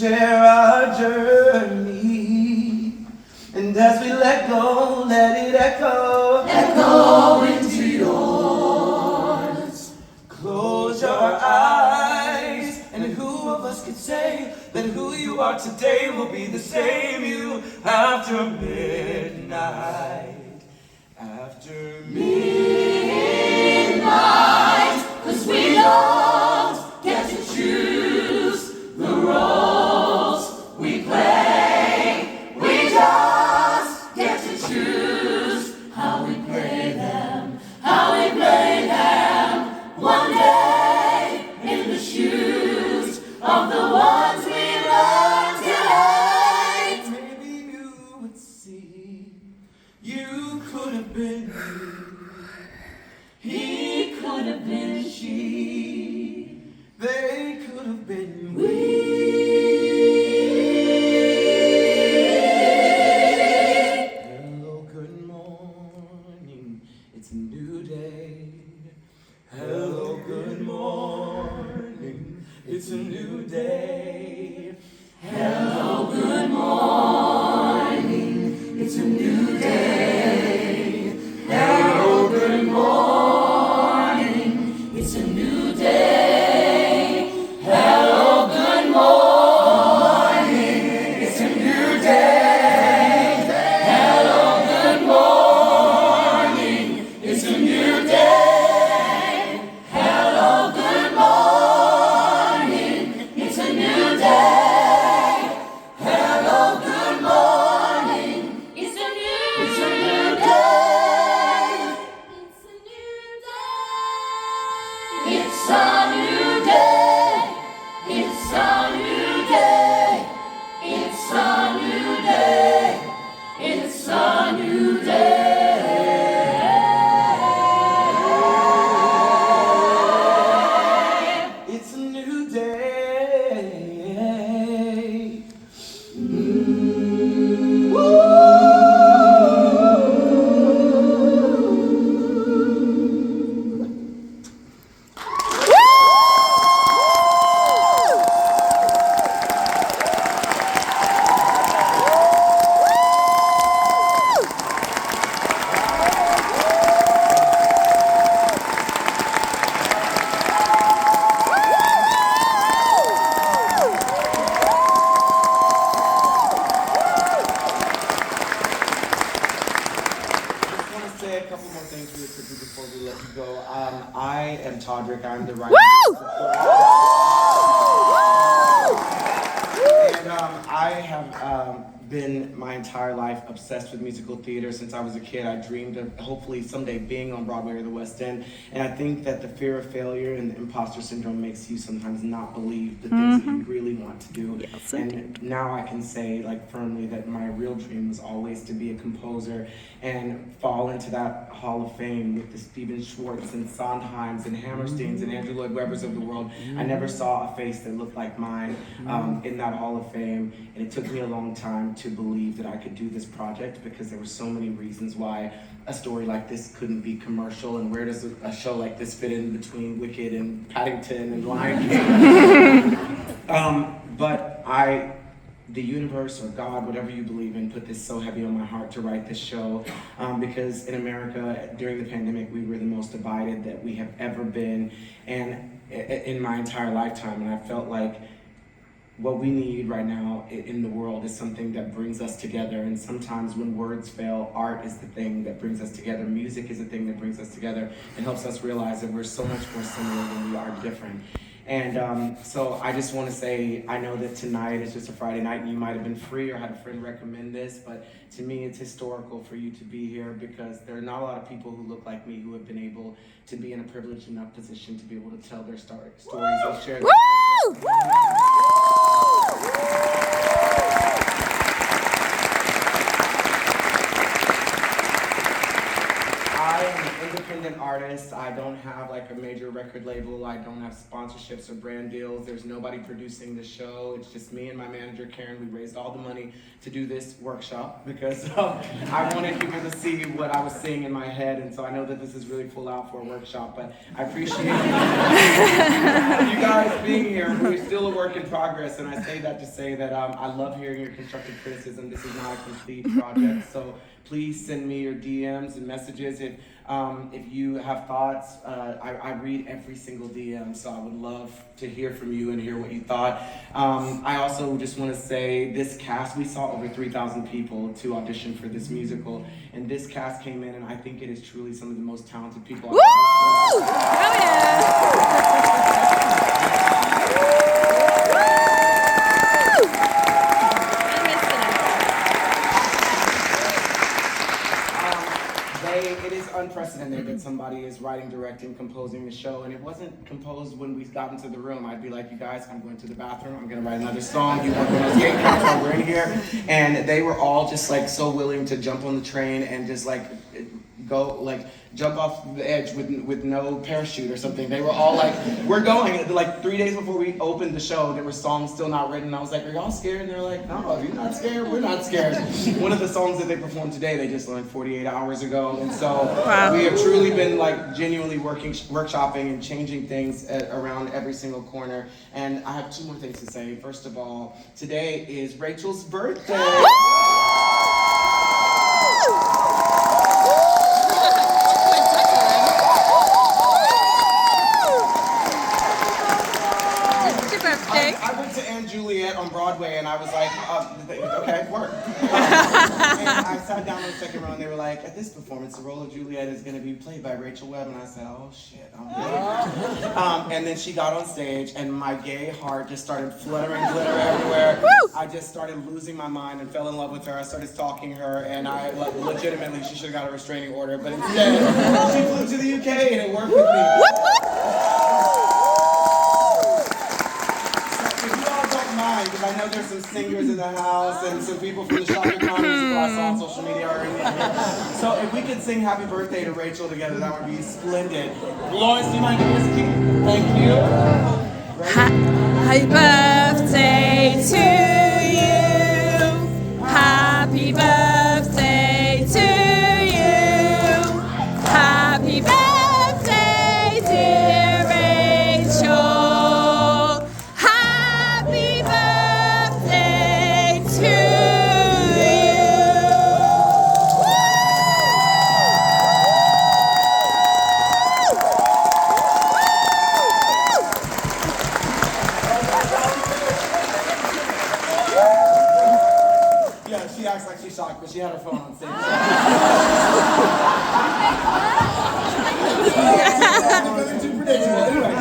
share our journey. And as we let go, let it echo, echo into yours. Close your eyes, and who of us could say that who you are today will be the same you after midnight? After midnight, 'cause we don't get to choose the roles we play. We just get to choose how we play them, how we play them. One day in the shoes of the ones we learned to hate. Maybe you would see you could have been he could have been she, they could have been we. Hello, good morning, it's a new day. Hello, good morning, it's a new day. Hello, good morning, it's a new day. Hello, good morning, it's a new day. Hello, good morning, it's a new day. Hello, good morning, it's a new day. Hello, good morning, it's a new day. Hello, good morning, it's a new day. It's a new day. It's a new day. It's a new day. It's a new day. It's a new day. Say a couple more things really quickly before we let you go. I am Todrick. I'm the writer. And I have been my entire life obsessed with musical theater since I was a kid. I dreamed of hopefully someday being on Broadway or the West End. And I think that the fear of failure and the imposter syndrome makes you sometimes not believe the things that you really want to do. Yes, and now I can say like firmly that my real dream was always to be a composer and fall into that Hall of Fame with the Stephen Schwartz and Sondheims and Hammersteins and Andrew Lloyd Webbers of the world. I never saw a face that looked like mine in that Hall of Fame, and it took me a long time to believe that I could do this project because there were so many reasons why a story like this couldn't be commercial, and where does a show like this fit in between Wicked and Paddington and Lion King? But the universe or God, whatever you believe in, put this so heavy on my heart to write this show because in America during the pandemic we were the most divided that we have ever been, and in my entire lifetime. And I felt like what we need right now in the world is something that brings us together. And sometimes when words fail, art is the thing that brings us together. Music is the thing that brings us together and helps us realize that we're so much more similar than we are different. And so I just want to say, I know that tonight is just a Friday night and you might have been free or had a friend recommend this, but to me it's historical for you to be here because there are not a lot of people who look like me who have been able to be in a privileged enough position to be able to tell their stories and share their I am an independent independent artist. I don't have like a major record label. I don't have sponsorships or brand deals. There's nobody producing the show. It's just me and my manager, Karen. We raised all the money to do this workshop because I wanted people to see what I was seeing in my head. And so I know that this is really full out for a workshop, but I appreciate you guys being here. We're still a work in progress. And I say that to say that I love hearing your constructive criticism. This is not a complete project. So please send me your DMs and messages if you have thoughts. I read every single DM, so I would love to hear from you and hear what you thought. I also just want to say this cast, we saw over 3,000 people to audition for this musical, and this cast came in, and I think it is truly some of the most talented people I've ever seen. Oh yeah! It is unprecedented that somebody is writing, directing, composing the show, and it wasn't composed when we got into the room. I'd be like, you guys, I'm going to the bathroom, I'm gonna write another song, you work on those gate counts while we're in here, and they were all just like so willing to jump on the train and just like go like jump off the edge with no parachute or something. They were all like, we're going. Like 3 days before we opened the show, there were songs still not written. I was like, are y'all scared? And they're like, no, if you're not scared, we're not scared. One of the songs that they performed today, they just learned 48 hours ago. And so we have truly been like genuinely workshopping and changing things around every single corner. And I have two more things to say. First of all, today is Rachel's birthday. I went to Anne Juliet on Broadway and I was like, okay, work. And I sat down in the second row and they were like, at this performance, the role of Juliet is going to be played by Rachel Webb. And I said, oh shit, I'm good. And then she got on stage and my gay heart just started fluttering glitter everywhere. I just started losing my mind and fell in love with her. I started stalking her and I legitimately, she should have got a restraining order. But instead, she flew to the UK and it worked with me. Because I know there's some singers in the house and some people from the Shaka Khan musical I saw on social media already in here. So if we could sing Happy Birthday to Rachel together, that would be splendid. Lawrence, do you mind giving us a key? Thank you. Happy birthday to you. Happy birthday to you. Happy birthday, dear Rachel. She acts like she's shocked, but she had her phone on stage. Anyway,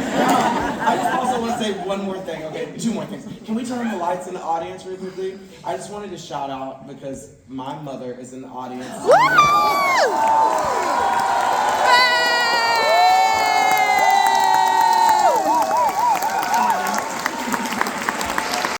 I just also want to say one more thing. Okay, two more things. Can we turn on the lights in the audience really quickly? I just wanted to shout out because my mother is in the audience.